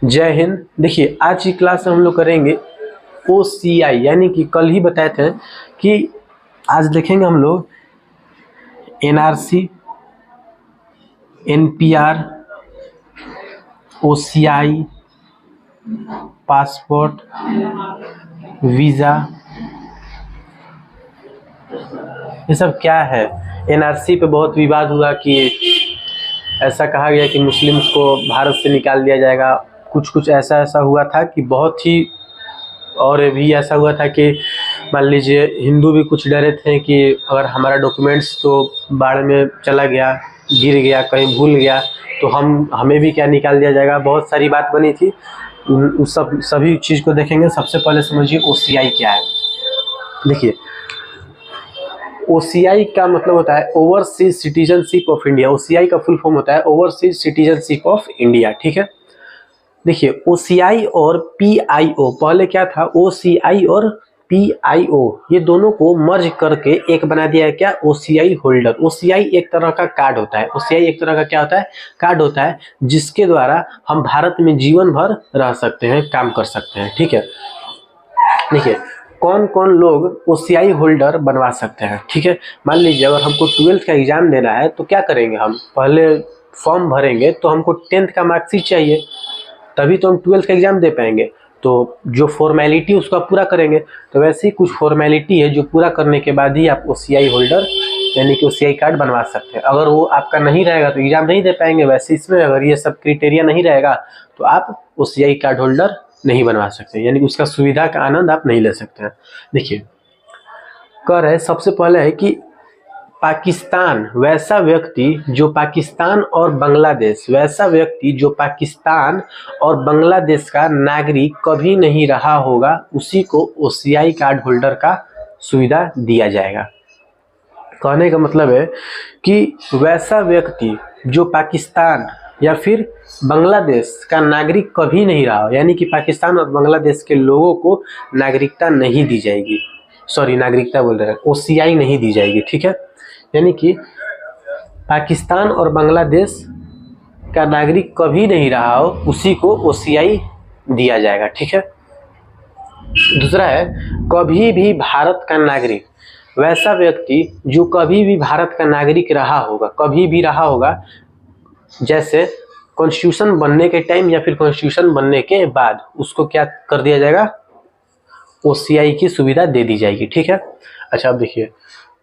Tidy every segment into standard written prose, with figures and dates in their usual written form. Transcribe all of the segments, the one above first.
जय हिंद। देखिए आज की क्लास में हम लोग करेंगे OCI, यानी कि कल ही बताए थे कि आज देखेंगे हम लोग NRC, NPR, OCI, passport, visa, ये सब क्या है। NRC पे बहुत विवाद हुआ कि ऐसा कहा गया कि मुस्लिम्स को भारत से निकाल दिया जाएगा। कुछ ऐसा हुआ था कि बहुत ही, और भी ऐसा हुआ था कि मान लीजिए हिंदू भी कुछ डरे थे कि अगर हमारा डॉक्यूमेंट्स तो बाढ़ में चला गया, गिर गया, कहीं भूल गया तो हमें भी क्या निकाल दिया जाएगा। बहुत सारी बात बनी थी। उस सभी चीज़ को देखेंगे। सबसे पहले समझिए OCI क्या है। देखिए OCI का मतलब होता है overseas citizenship of India. OCI का फुल फॉर्म होता है ओवरसीज सिटीजनशिप ऑफ इंडिया, ठीक है। देखिए OCI और PIO, पहले क्या था, OCI और PIO ये दोनों को मर्ज करके एक बना दिया है क्या, OCI होल्डर। OCI एक तरह का कार्ड होता है। OCI एक तरह का क्या होता है, कार्ड होता है, जिसके द्वारा हम भारत में जीवन भर रह सकते हैं, काम कर सकते हैं, ठीक है। देखिए कौन कौन लोग OCI होल्डर बनवा सकते हैं, ठीक है। मान लीजिए अगर हमको 12th का एग्जाम देना है तो क्या करेंगे, हम पहले फॉर्म भरेंगे तो हमको 10th का मार्कशीट चाहिए, तभी तो हम 12th का एग्जाम दे पाएंगे। तो जो फॉर्मेलिटी उसका पूरा करेंगे। तो वैसे ही कुछ फॉर्मेलिटी है जो पूरा करने के बाद ही आप OCI होल्डर यानी कि OCI कार्ड बनवा सकते हैं। अगर वो आपका नहीं रहेगा तो एग्जाम नहीं दे पाएंगे। वैसे इसमें अगर ये सब क्राइटेरिया नहीं रहेगा तो आप OCI कार्ड होल्डर नहीं बनवा सकते, यानी उसका सुविधा का आनंद आप नहीं ले सकते हैं। देखिए कह रहे सबसे पहले है कि पाकिस्तान, वैसा व्यक्ति जो पाकिस्तान और बांग्लादेश, वैसा व्यक्ति जो पाकिस्तान और बांग्लादेश का नागरिक कभी नहीं रहा होगा, उसी को OCI कार्ड होल्डर का सुविधा दिया जाएगा। कहने का मतलब है कि वैसा व्यक्ति जो पाकिस्तान या फिर बांग्लादेश का नागरिक कभी नहीं रहा हो, यानी कि पाकिस्तान और बांग्लादेश के लोगों को नागरिकता नहीं दी जाएगी। सॉरी, नागरिकता बोल रहे हैं, OCI नहीं दी जाएगी, ठीक है। यानी कि पाकिस्तान और बांग्लादेश का नागरिक कभी नहीं रहा हो, उसी को OCI दिया जाएगा, ठीक है। दूसरा है कभी भी भारत का नागरिक, वैसा व्यक्ति जो कभी भी भारत का नागरिक रहा होगा, कभी भी रहा होगा, जैसे कॉन्स्टिट्यूशन बनने के टाइम या फिर कॉन्स्टिट्यूशन बनने के बाद, उसको क्या कर दिया जाएगा, OCI की सुविधा दे दी जाएगी, ठीक है। अच्छा अब देखिए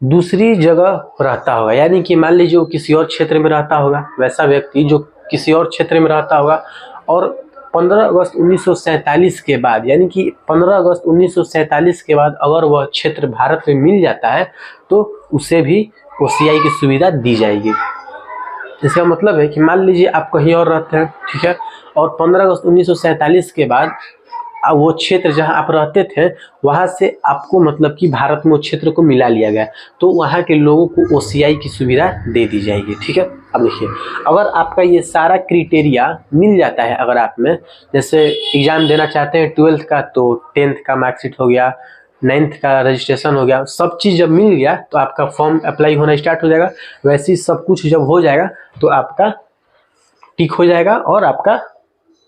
दूसरी जगह रहता होगा, यानी कि मान लीजिए वो किसी और क्षेत्र में रहता होगा, वैसा व्यक्ति जो किसी और क्षेत्र में रहता होगा और 15 अगस्त 1947 के बाद, यानी कि 15 अगस्त 1947 के बाद अगर वह क्षेत्र भारत में मिल जाता है तो उसे भी OCI की सुविधा दी जाएगी। इसका मतलब है कि मान लीजिए आप कहीं और रहते हैं, ठीक है, और 15 अगस्त 1947 के बाद वो क्षेत्र जहां आप रहते थे वहां से आपको मतलब कि भारत में उस क्षेत्र को मिला लिया गया, तो वहां के लोगों को OCI की सुविधा दे दी जाएगी, ठीक है। अब देखिए अगर आपका ये सारा क्राइटेरिया मिल जाता है, अगर आप में जैसे एग्जाम देना चाहते हैं 12th का, तो 10th का मार्कशीट हो गया, 9th का रजिस्ट्रेशन हो गया, सब चीज़ जब मिल गया तो आपका फॉर्म अप्लाई होना स्टार्ट हो जाएगा। वैसे ही सब कुछ जब हो जाएगा तो आपका टिक हो जाएगा और आपका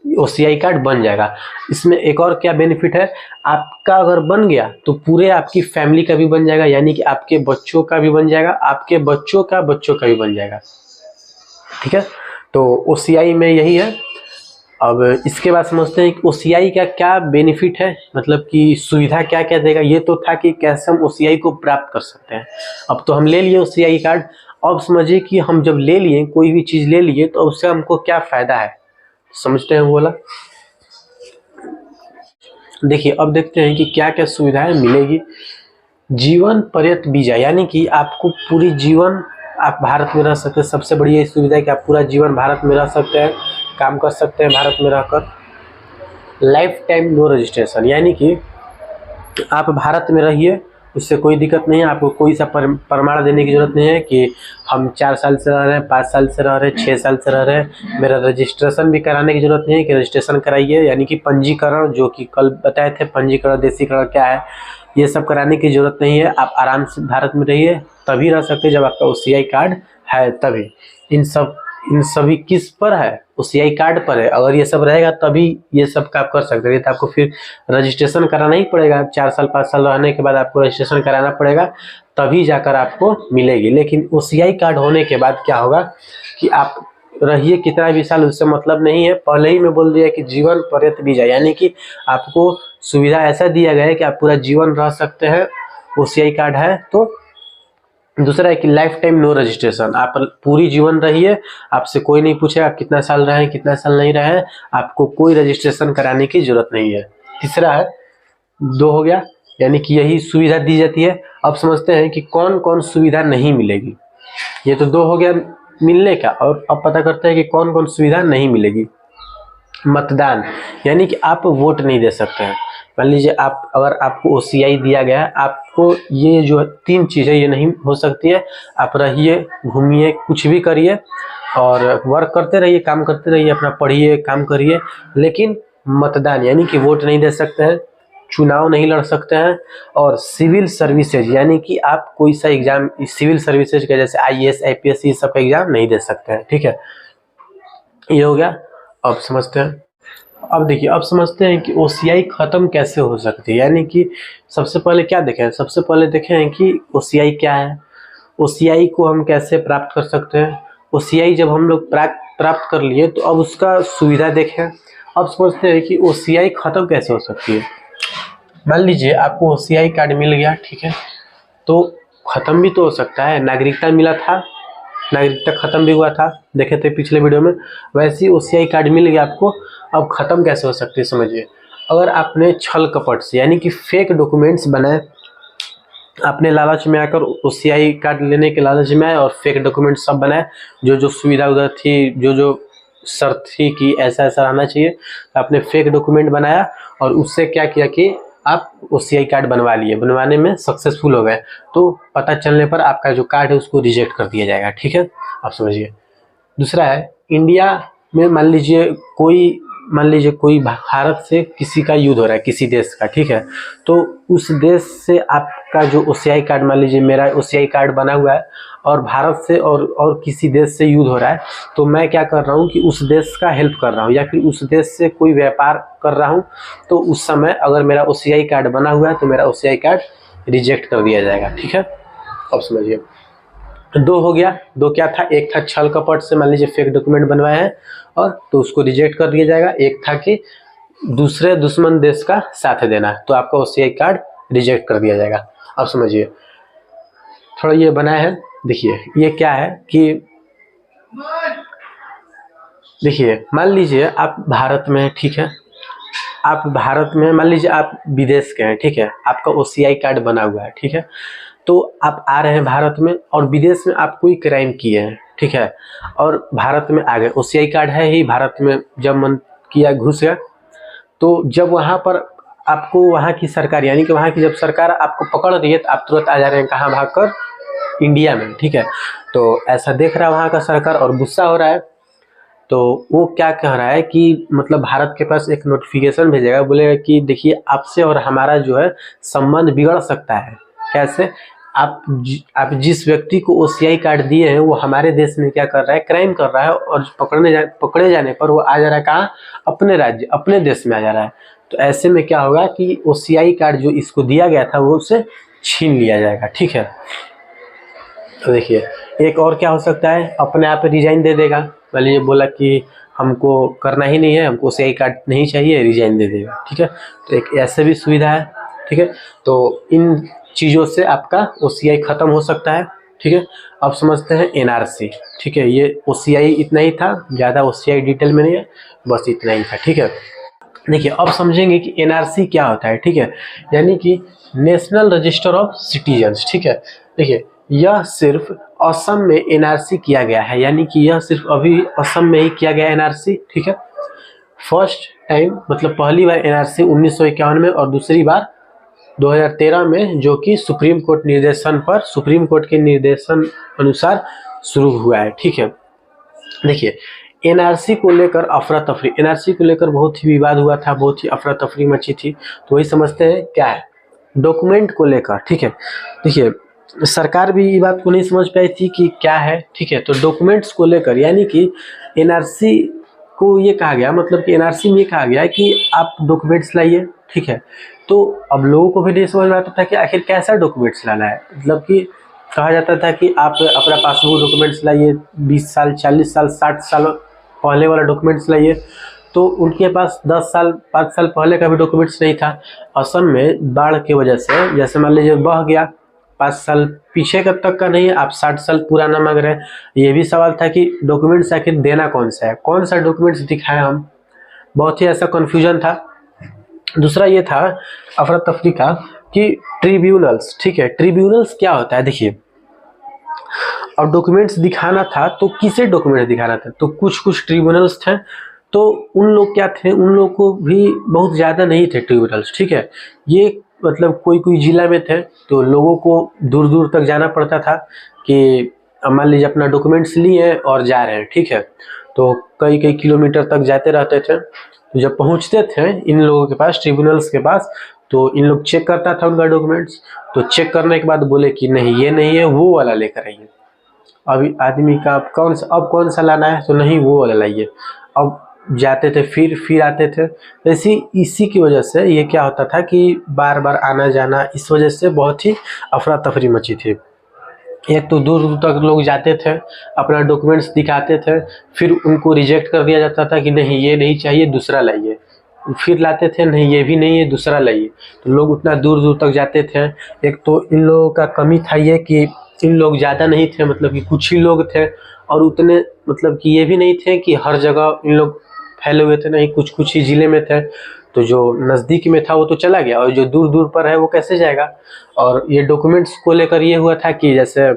OCI कार्ड बन जाएगा। इसमें एक और क्या बेनिफिट है, आपका अगर बन गया तो पूरे आपकी फैमिली का भी बन जाएगा, यानी कि आपके बच्चों का भी बन जाएगा, आपके बच्चों का भी बन जाएगा, ठीक है। तो OCI में यही है। अब इसके बाद समझते हैं कि OCI का क्या बेनिफिट है, मतलब कि सुविधा क्या क्या देगा। ये तो था कि कैसे हम OCI को प्राप्त कर सकते हैं। अब तो हम ले लिए OCI कार्ड। अब समझिए कि हम जब ले लिए, कोई भी चीज़ ले लिए, तो उससे हमको क्या फ़ायदा है, समझते हैं बोला। देखिए अब देखते हैं कि क्या क्या सुविधाएं मिलेगी। जीवन पर्यंत वीजा, यानी कि आपको पूरी जीवन आप भारत में रह सकते हैं। सबसे बड़ी ये सुविधा है कि आप पूरा जीवन भारत में रह सकते हैं, काम कर सकते हैं भारत में रहकर। लाइफ टाइम नो रजिस्ट्रेशन, यानी कि आप भारत में रहिए, उससे कोई दिक्कत नहीं है। आपको कोई सा प्रमाण देने की जरूरत नहीं है कि हम 4 साल से रह रहे हैं, 5 साल से रह रहे हैं, 6 साल से रह रहे हैं। मेरा रजिस्ट्रेशन भी कराने की जरूरत नहीं है कि रजिस्ट्रेशन कराइए, यानी कि पंजीकरण, जो कि कल बताए थे पंजीकरण देशीकरण क्या है, ये सब कराने की जरूरत नहीं है। आप आराम से भारत में रहिए, तभी रह सकते जब आपका OCI कार्ड है, तभी। इन सभी किस पर है, OCI कार्ड पर है। अगर ये सब रहेगा तभी ये सब का आप कर सकते हैं, तो आपको फिर रजिस्ट्रेशन कराना ही पड़ेगा। 4 साल 5 साल रहने के बाद आपको रजिस्ट्रेशन कराना पड़ेगा, तभी जाकर आपको मिलेगी। लेकिन OCI कार्ड होने के बाद क्या होगा कि आप रहिए कितना भी साल, उससे मतलब नहीं है। पहले ही मैं बोल दिया कि जीवन पर्यंत वीजा, यानी कि आपको सुविधा ऐसा दिया गया है कि आप पूरा जीवन रह सकते हैं, OCI कार्ड है तो। दूसरा है कि लाइफ टाइम नो रजिस्ट्रेशन, आप पूरी जीवन रहिए, आपसे कोई नहीं पूछेगा कितना साल रहे कितना साल नहीं रहे, आपको कोई रजिस्ट्रेशन कराने की जरूरत नहीं है। तीसरा है, 2 हो गया, यानी कि यही सुविधा दी जाती है। अब समझते हैं कि कौन कौन सुविधा नहीं मिलेगी। ये तो 2 हो गया मिलने का, और अब पता करते हैं कि कौन कौन सुविधा नहीं मिलेगी। मतदान, यानी कि आप वोट नहीं दे सकते हैं। मान लीजिए आप, अगर आपको OCI दिया गया है, आपको ये जो 3 चीज़ें ये नहीं हो सकती है। आप रहिए, घूमिए, कुछ भी करिए और वर्क करते रहिए, काम करते रहिए, अपना पढ़िए, काम करिए, लेकिन मतदान यानी कि वोट नहीं दे सकते हैं, चुनाव नहीं लड़ सकते हैं। और सिविल सर्विसेज, यानी कि आप कोई सा एग्जाम सिविल सर्विसेज का जैसे IAS IPS ये सब का एग्जाम नहीं दे सकते हैं। ठीक है, ये हो गया। अब समझते हैं, अब देखिए, अब समझते हैं कि OCI खत्म कैसे हो सकती है। यानी कि सबसे पहले क्या देखें, सबसे पहले देखें कि OCI क्या है, OCI को हम कैसे प्राप्त कर सकते हैं। OCI जब हम लोग प्राप्त कर लिए तो अब उसका सुविधा देखें। अब समझते हैं कि OCI खत्म कैसे हो सकती है। मान लीजिए आपको OCI कार्ड मिल गया, ठीक है, तो खत्म भी तो हो सकता है। नागरिकता मिला था, नागरिकता खत्म भी हुआ था, देखे थे पिछले वीडियो में। वैसे ही OCI कार्ड मिल गया आपको, अब खत्म कैसे हो सकती है समझिए। अगर आपने छल कपट से, यानी कि फेक डॉक्यूमेंट्स बनाए, आपने लालच में आकर OCI कार्ड लेने के लालच में आए और फेक डॉक्यूमेंट सब बनाए, जो जो सुविधा उधर थी, जो जो शर्त थी कि ऐसा ऐसा रहना चाहिए, तो आपने फेक डॉक्यूमेंट बनाया और उससे क्या किया कि आप OCI कार्ड बनवा लिए, बनवाने में सक्सेसफुल हो गए, तो पता चलने पर आपका जो कार्ड है उसको रिजेक्ट कर दिया जाएगा। ठीक है, आप समझिए। दूसरा है, इंडिया में मान लीजिए कोई भारत से किसी का युद्ध हो रहा है, किसी देश का, ठीक है, तो उस देश से आपका जो OCI कार्ड, मान लीजिए मेरा OCI कार्ड बना हुआ है और भारत से और किसी देश से युद्ध हो रहा है, तो मैं क्या कर रहा हूँ कि उस देश का हेल्प कर रहा हूँ या फिर उस देश से कोई व्यापार कर रहा हूँ, तो उस समय अगर मेरा OCI कार्ड बना हुआ है तो मेरा OCI कार्ड रिजेक्ट कर दिया जाएगा। ठीक है, अब समझिए। 2 हो गया, 2 क्या था, एक था छल कपट से मान लीजिए फेक डॉक्यूमेंट बनवाया है और तो उसको रिजेक्ट कर दिया जाएगा। एक था कि दूसरे दुश्मन देश का साथ देना, तो आपका OCI कार्ड रिजेक्ट कर दिया जाएगा। अब समझिए, थोड़ा ये बनाया है, देखिए ये क्या है कि देखिए मान लीजिए आप भारत में, ठीक है, आप भारत में, मान लीजिए आप विदेश के हैं, ठीक है, आपका OCI कार्ड बना हुआ है, ठीक है, तो आप आ रहे हैं भारत में और विदेश में आप कोई क्राइम किए हैं, ठीक है, और भारत में आ गए, OCI कार्ड है ही, भारत में जब मन किया घुस गया, तो जब वहाँ पर आपको वहाँ की सरकार, यानी कि वहाँ की जब सरकार आपको पकड़ रही है तो आप तुरंत आ जा रहे हैं कहाँ, भागकर इंडिया में। ठीक है, तो ऐसा देख रहा है वहाँ का सरकार और गुस्सा हो रहा है, तो वो क्या कह रहा है कि मतलब भारत के पास एक नोटिफिकेशन भेजेगा, बोलेगा कि देखिए आपसे और हमारा जो है संबंध बिगड़ सकता है। कैसे? आप जिस व्यक्ति को OCI कार्ड दिए हैं वो हमारे देश में क्या कर रहा है, क्राइम कर रहा है, और पकड़े जाने पर वो आ जा रहा है कहाँ, अपने राज्य, अपने देश में आ जा रहा है। तो ऐसे में क्या होगा कि OCI कार्ड जो इसको दिया गया था वो उससे छीन लिया जाएगा। ठीक है, तो देखिए एक और क्या हो सकता है, अपने आप रिजाइन दे देगा। मान लीजिए बोला कि हमको करना ही नहीं है, हमको OCI कार्ड नहीं चाहिए, रिजाइन दे देगा। ठीक है, तो एक ऐसे भी सुविधा है। ठीक है, तो इन चीज़ों से आपका OCI ख़त्म हो सकता है। ठीक है, अब समझते हैं NRC। ठीक है, ये OCI इतना ही था, ज़्यादा OCI डिटेल में नहीं है, बस इतना ही था। ठीक है, देखिए अब समझेंगे कि NRC क्या होता है। ठीक है, यानी कि नेशनल रजिस्टर ऑफ सिटीजन्स। ठीक है, देखिए यह सिर्फ असम में NRC किया गया है, यानी कि यह सिर्फ अभी असम में ही किया गया NRC। ठीक है, फर्स्ट टाइम मतलब पहली बार NRC 1951 में और दूसरी बार 2013 में, जो कि सुप्रीम कोर्ट के निर्देशन अनुसार शुरू हुआ है। ठीक है, देखिए NRC को लेकर अफरा तफरी, NRC को लेकर बहुत ही विवाद हुआ था, बहुत ही अफरा तफरी मची थी। तो वही समझते हैं क्या है, डॉक्यूमेंट को लेकर। ठीक है, देखिए सरकार भी ये बात को नहीं समझ पाई थी कि क्या है। ठीक है, तो डॉक्यूमेंट्स को लेकर, यानी कि NRC को ये कहा गया, मतलब कि एनआरसी में ये कहा गया है कि आप डॉक्यूमेंट्स लाइए, ठीक है। तो अब लोगों को भी नहीं समझ में आता था कि आखिर कैसा डॉक्यूमेंट्स लाना है, मतलब कि कहा जाता था कि आप अपना पासबुक डॉक्यूमेंट्स लाइए, 20 साल 40 साल 60 साल पहले वाला डॉक्यूमेंट्स लाइए। तो उनके पास 10 साल 5 साल पहले का भी डॉक्यूमेंट्स नहीं था। असम में बाढ़ की वजह से जैसे मान लीजिए बह गया, 5 साल पीछे का तक का नहीं है, आप 60 साल पुराना मांग रहे हैं। ये भी सवाल था कि डॉक्यूमेंट्स आखिर देना कौन सा है, कौन सा डॉक्यूमेंट्स दिखाएं हम, बहुत ही ऐसा कन्फ्यूजन था। दूसरा ये था अफरा तफरी का कि ट्रिब्यूनल्स, ठीक है, ट्रिब्यूनल्स क्या होता है। देखिए, अब डॉक्यूमेंट्स दिखाना था तो किसे डॉक्यूमेंट्स दिखाना था, तो कुछ कुछ ट्रिब्यूनल्स थे, तो उन लोग क्या थे, उन लोग को भी बहुत ज़्यादा नहीं थे ट्रिब्यूनल्स, ठीक है। ये मतलब कोई कोई जिला में थे, तो लोगों को दूर दूर तक जाना पड़ता था कि मान लीजिए अपना डॉक्यूमेंट्स लिए और जा रहे हैं, ठीक है, तो कई कई किलोमीटर तक जाते रहते थे। तो जब पहुंचते थे इन लोगों के पास, ट्रिब्यूनल्स के पास, तो इन लोग चेक करता था उनका डॉक्यूमेंट्स। तो चेक करने के बाद बोले कि नहीं ये नहीं है, वो वाला लेकर आइए। अभी आदमी का अब कौन सा लाना है, तो नहीं वो वाला लाइए। अब जाते थे, फिर आते थे। इसी की वजह से ये क्या होता था कि बार बार आना जाना, इस वजह से बहुत ही अफरा तफरी मची थी। एक तो दूर दूर तक लोग जाते थे, अपना डॉक्यूमेंट्स दिखाते थे, फिर उनको रिजेक्ट कर दिया जाता था कि नहीं ये नहीं चाहिए, दूसरा लाइए। फिर लाते थे, नहीं ये भी नहीं है, दूसरा लाइए। तो लोग उतना दूर दूर तक जाते थे। एक तो इन लोगों का कमी था ये कि इन लोग ज़्यादा नहीं थे, मतलब कि कुछ ही लोग थे, और उतने मतलब कि ये भी नहीं थे कि हर जगह इन लोग फैले हुए थे, नहीं कुछ कुछ ही ज़िले में थे। तो जो नज़दीक में था वो तो चला गया, और जो दूर दूर पर है वो कैसे जाएगा। और ये डॉक्यूमेंट्स को लेकर ये हुआ था कि जैसे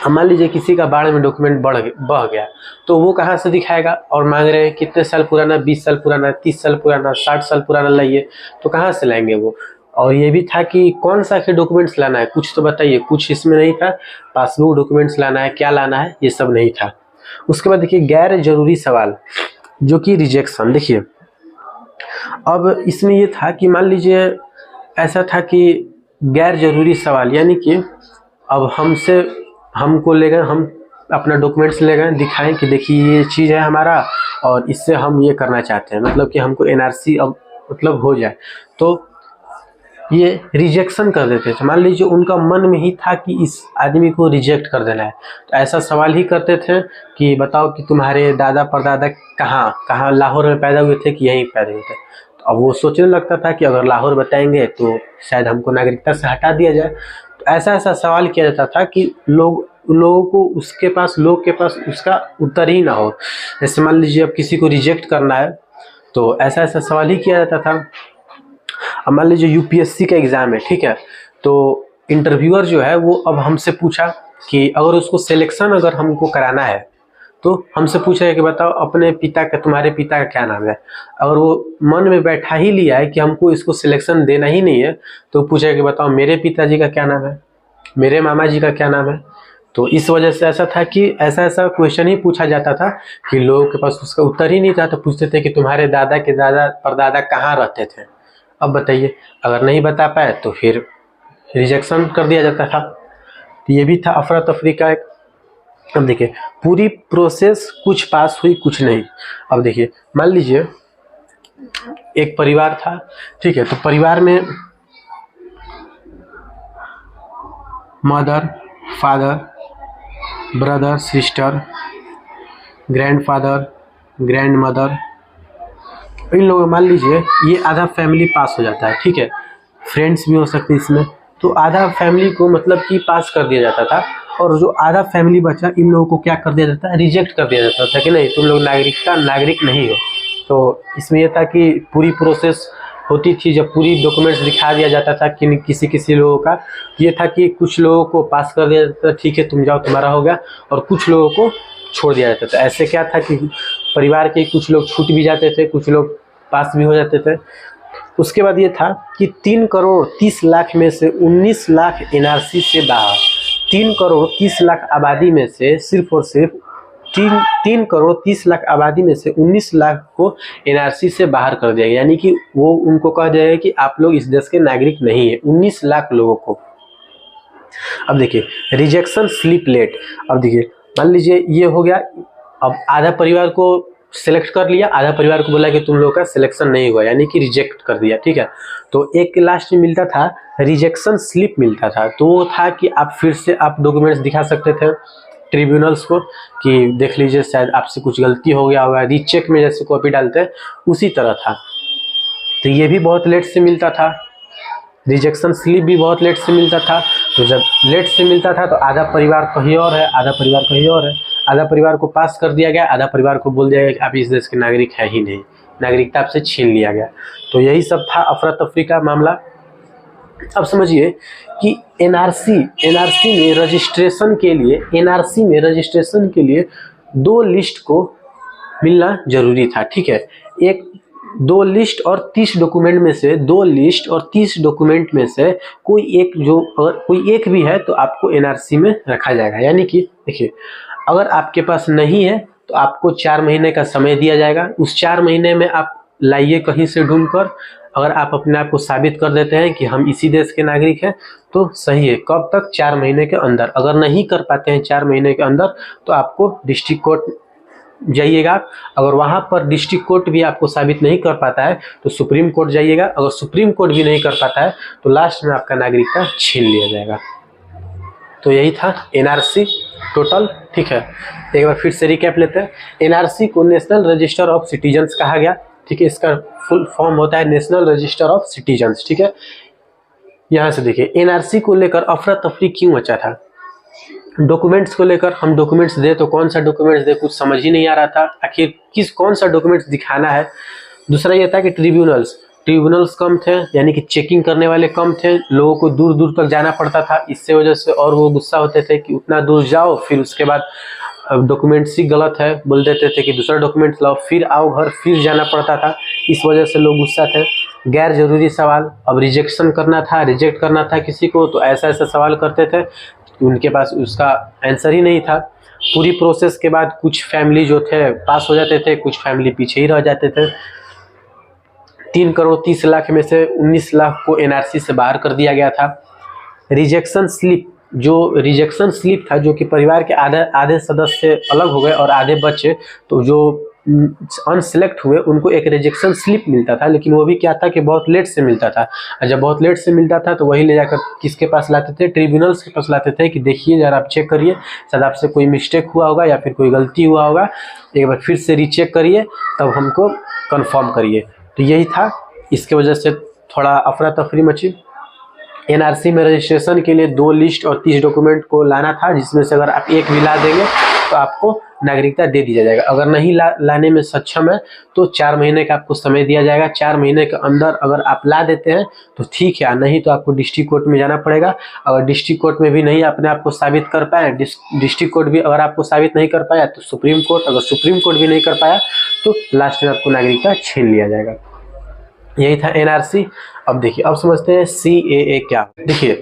मान लीजिए किसी का बाढ़ में डॉक्यूमेंट बह गया, तो वो कहाँ से दिखाएगा, और मांग रहे हैं कितने साल पुराना, 20 साल पुराना, 30 साल पुराना, 60 साल पुराना लाइए, तो कहाँ से लाएंगे वो। और ये भी था कि कौन सा के डॉक्यूमेंट्स लाना है, कुछ तो बताइए, कुछ इसमें नहीं था। पासबुक डॉक्यूमेंट्स लाना है, क्या लाना है, ये सब नहीं था। उसके बाद देखिए गैर जरूरी सवाल, जो कि रिजेक्शन। देखिए अब इसमें ये था कि मान लीजिए ऐसा था कि गैर जरूरी सवाल, यानी कि अब हमको ले गए, हम अपना डॉक्यूमेंट्स ले गए, दिखाएं कि देखिए ये चीज़ है हमारा, और इससे हम ये करना चाहते हैं, मतलब कि हमको एनआरसी अब मतलब हो जाए, तो ये रिजेक्शन कर देते थे। मान लीजिए उनका मन में ही था कि इस आदमी को रिजेक्ट कर देना है, तो ऐसा सवाल ही करते थे कि बताओ कि तुम्हारे दादा परदादा कहाँ लाहौर में पैदा हुए थे कि यहीं पैदा हुए थे। तो अब वो सोचने लगता था कि अगर लाहौर बताएंगे तो शायद हमको नागरिकता से हटा दिया जाए। तो ऐसा सवाल किया जाता था कि लोगों को लोग के पास उसका उत्तर ही ना हो। जैसे मान लीजिए अब किसी को रिजेक्ट करना है, तो ऐसा सवाल ही किया जाता था। अब मान लीजिए यूपीएससी का एग्ज़ाम है, ठीक है, तो इंटरव्यूअर जो है वो अब हमसे पूछा कि अगर उसको सिलेक्शन अगर हमको कराना है, तो हमसे पूछा है कि बताओ तुम्हारे पिता का क्या नाम है। अगर वो मन में बैठा ही लिया है कि हमको इसको सिलेक्शन देना ही नहीं है, तो पूछा है कि बताओ मेरे पिताजी का क्या नाम है, मेरे मामा जी का क्या नाम है। तो इस वजह से ऐसा था कि ऐसा क्वेश्चन ही पूछा जाता था कि लोगों के पास उसका उत्तर ही नहीं था। तो पूछते थे कि तुम्हारे दादा के दादा परदादा कहाँ रहते थे। अब बताइए, अगर नहीं बता पाए तो फिर रिजेक्शन कर दिया जाता था। तो ये भी था अफरा तफरी का एक। अब देखिए पूरी प्रोसेस, कुछ पास हुई कुछ नहीं। अब देखिए मान लीजिए एक परिवार था, ठीक है, तो परिवार में mother, father, brother, sister, grandfather, grandmother, इन लोग मान लीजिए ये आधा फैमिली पास हो जाता है, ठीक है, फ्रेंड्स भी हो सकते हैं इसमें। तो आधा फैमिली को मतलब कि पास कर दिया जाता था, और जो आधा फैमिली बचा इन लोगों को क्या कर दिया जाता है, रिजेक्ट कर दिया जाता था कि नहीं तुम लोग नागरिक नहीं हो। तो इसमें यह था कि पूरी प्रोसेस होती थी, जब पूरी डॉक्यूमेंट्स दिखा दिया जाता था कि किसी लोगों का ये था कि कुछ लोगों को पास कर दिया जाता था, ठीक है तुम जाओ तुम्हारा हो गया, और कुछ लोगों को छोड़ दिया जाता था। ऐसे क्या था कि परिवार के कुछ लोग छूट भी जाते थे, कुछ लोग पास भी हो जाते थे। उसके बाद ये था कि 3 करोड़ 30 लाख में से 19 लाख एनआरसी से बाहर, 3 करोड़ 30 लाख आबादी में से सिर्फ और सिर्फ 3 करोड़ 30 लाख आबादी में से 19 लाख को एनआरसी से बाहर कर दिया गया, यानी कि वो उनको कह दिया गया कि आप लोग इस देश के नागरिक नहीं है, 19 लाख लोगों को। अब देखिए रिजेक्शन स्लिप लेट। अब देखिए मान लीजिए ये हो गया, अब आधा परिवार को सिलेक्ट कर लिया, आधा परिवार को बोला कि तुम लोगों का सिलेक्शन नहीं हुआ, यानी कि रिजेक्ट कर दिया, ठीक है। तो एक लास्ट में मिलता था रिजेक्शन स्लिप मिलता था, तो वो था कि आप फिर से आप डॉक्यूमेंट्स दिखा सकते थे ट्रिब्यूनल्स को कि देख लीजिए शायद आपसे कुछ गलती हो गया होगा, रीचेक में जैसे कॉपी डालते हैं उसी तरह था। तो ये भी बहुत लेट से मिलता था, रिजेक्शन स्लिप भी बहुत लेट से मिलता था। तो जब लेट से मिलता था तो आधा परिवार कहीं और है, आधा परिवार कहीं और है, आधा परिवार को पास कर दिया गया, आधा परिवार को बोल दिया गया कि आप इस देश के नागरिक है ही नहीं, नागरिकता आपसे छीन लिया गया। तो यही सब था अफरा तफरी का मामला। अब समझिए कि एनआरसी में रजिस्ट्रेशन के लिए 2 लिस्ट को मिलना जरूरी था, ठीक है। 2 लिस्ट और 30 डॉक्यूमेंट में से 2 लिस्ट और 30 डॉक्यूमेंट में से कोई एक, जो अगर कोई एक भी है तो आपको एनआरसी में रखा जाएगा। यानी कि देखिए, अगर आपके पास नहीं है तो आपको 4 महीने का समय दिया जाएगा। उस 4 महीने में आप लाइए कहीं से ढूंढकर, अगर आप अपने आप को साबित कर देते हैं कि हम इसी देश के नागरिक हैं तो सही है। कब तक? 4 महीने के अंदर। अगर नहीं कर पाते हैं 4 महीने के अंदर तो आपको डिस्ट्रिक्ट कोर्ट जाइएगा। अगर वहां पर डिस्ट्रिक्ट कोर्ट भी आपको साबित नहीं कर पाता है तो सुप्रीम कोर्ट जाइएगा। अगर सुप्रीम कोर्ट भी नहीं कर पाता है तो लास्ट में आपका नागरिकता छीन लिया जाएगा। तो यही था एनआरसी टोटल, ठीक है। एक बार फिर से रिकैप लेते हैं। एनआरसी को नेशनल रजिस्टर ऑफ सिटीजन्स कहा गया, ठीक है। इसका फुल फॉर्म होता है नेशनल रजिस्टर ऑफ सिटीजन्स, ठीक है। यहाँ से देखिए एनआरसी को लेकर अफरा तफरी क्यों मचा था। डॉक्यूमेंट्स को लेकर, हम डॉक्यूमेंट्स दे तो कौन सा डॉक्यूमेंट्स दे, कुछ समझ ही नहीं आ रहा था आखिर कौन सा डॉक्यूमेंट्स दिखाना है। दूसरा ये था कि ट्रिब्यूनल्स कम थे, यानी कि चेकिंग करने वाले कम थे, लोगों को दूर दूर तक जाना पड़ता था। इससे वजह से और वो गुस्सा होते थे कि उतना दूर जाओ, फिर उसके बाद डॉक्यूमेंट्स ही गलत है बोल देते थे कि दूसरा डॉक्यूमेंट्स लाओ, फिर आओ घर, फिर जाना पड़ता था। इस वजह से लोग गुस्सा थे। गैर जरूरी सवाल, अब रिजेक्ट करना था किसी को तो ऐसा सवाल करते थे कि उनके पास उसका आंसर ही नहीं था। पूरी प्रोसेस के बाद कुछ फैमिली जो थे पास हो जाते थे, कुछ फैमिली पीछे ही रह जाते थे। 3 करोड़ 30 लाख में से 19 लाख को एनआरसी से बाहर कर दिया गया था। रिजेक्शन स्लिप था जो कि परिवार के आधे सदस्य अलग हो गए और आधे बचे, तो जो अनसिलेक्ट हुए उनको एक रिजेक्शन स्लिप मिलता था, लेकिन वो भी क्या था कि बहुत लेट से मिलता था। और जब बहुत लेट से मिलता था तो वही ले जाकर किसके पास लाते थे? ट्रिब्यूनल्स के पास लाते थे कि देखिए जरा आप चेक करिए, शायद आपसे कोई मिस्टेक हुआ होगा या फिर कोई गलती हुआ होगा, एक बार फिर से रीचेक करिए तब हमको कंफर्म करिए। तो यही था, इसके वजह से थोड़ा अफरा तफरी मची। एनआरसी में रजिस्ट्रेशन के लिए 2 लिस्ट और 30 डॉक्यूमेंट को लाना था, जिसमें से अगर आप एक भी ला देंगे तो आपको नागरिकता दे दिया जाएगा। अगर नहीं लाने में सक्षम है तो 4 महीने का आपको समय दिया जाएगा। 4 महीने के अंदर अगर आप ला देते हैं तो ठीक है, नहीं तो आपको डिस्ट्रिक्ट कोर्ट में जाना पड़ेगा। अगर डिस्ट्रिक्ट कोर्ट में भी नहीं अपने आप को साबित कर पाए, डिस्ट्रिक्ट कोर्ट भी अगर आपको साबित नहीं कर पाया तो सुप्रीम कोर्ट, अगर सुप्रीम कोर्ट भी नहीं कर पाया तो लास्ट में आपको नागरिकता छीन लिया जाएगा। यही था एनआरसी। अब देखिए, अब समझते हैं सीएए क्या। देखिए,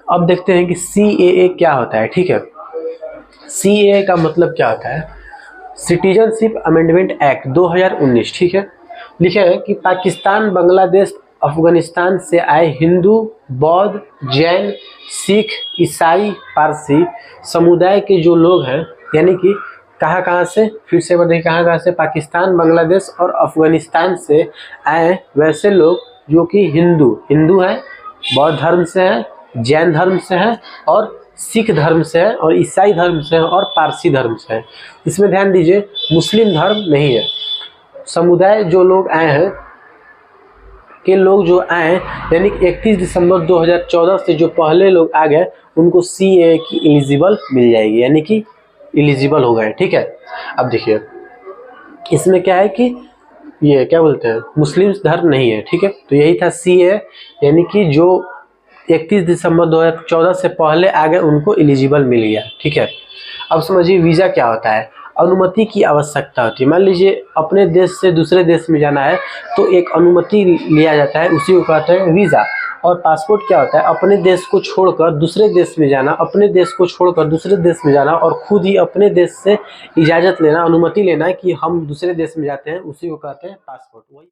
अब देखते हैं कि सीएए क्या होता है, ठीक है। सीएए का मतलब क्या होता है? सिटीजनशिप अमेंडमेंट एक्ट 2019, ठीक है। लिखा है कि पाकिस्तान, बांग्लादेश, अफगानिस्तान से आए हिंदू, बौद्ध, जैन, सिख, ईसाई, पारसी समुदाय के जो लोग हैं, यानी कि कहाँ से, फिर से बताइए कहाँ से? पाकिस्तान, बांग्लादेश और अफगानिस्तान से आए वैसे लोग जो कि हिंदू हैं, बौद्ध धर्म से हैं, जैन धर्म से हैं और सिख धर्म से है और ईसाई धर्म से है और पारसी धर्म से है। इसमें ध्यान दीजिए, मुस्लिम धर्म नहीं है। समुदाय जो लोग आए हैं के लोग जो आए, यानी 31 दिसंबर 2014 से जो पहले लोग आ गए उनको सीएए की एलिजिबल मिल जाएगी, यानी कि एलिजिबल हो गए, ठीक है। अब देखिए, इसमें क्या है कि ये क्या बोलते हैं, मुस्लिम धर्म नहीं है, ठीक है। तो यही था सीएए, यानी कि जो 31 दिसंबर 2014 से पहले आ गए उनको एलिजिबल मिल गया, ठीक है। अब समझिए वीज़ा क्या होता है। अनुमति की आवश्यकता होती है। मान लीजिए अपने देश से दूसरे देश में जाना है तो एक अनुमति लिया जाता है, उसी को कहते हैं वीज़ा। और पासपोर्ट क्या होता है? अपने देश को छोड़कर दूसरे देश में जाना, अपने देश को छोड़कर दूसरे देश में जाना और खुद ही अपने देश से इजाज़त लेना, अनुमति लेना कि हम दूसरे देश में जाते हैं, उसी को कहते हैं पासपोर्ट।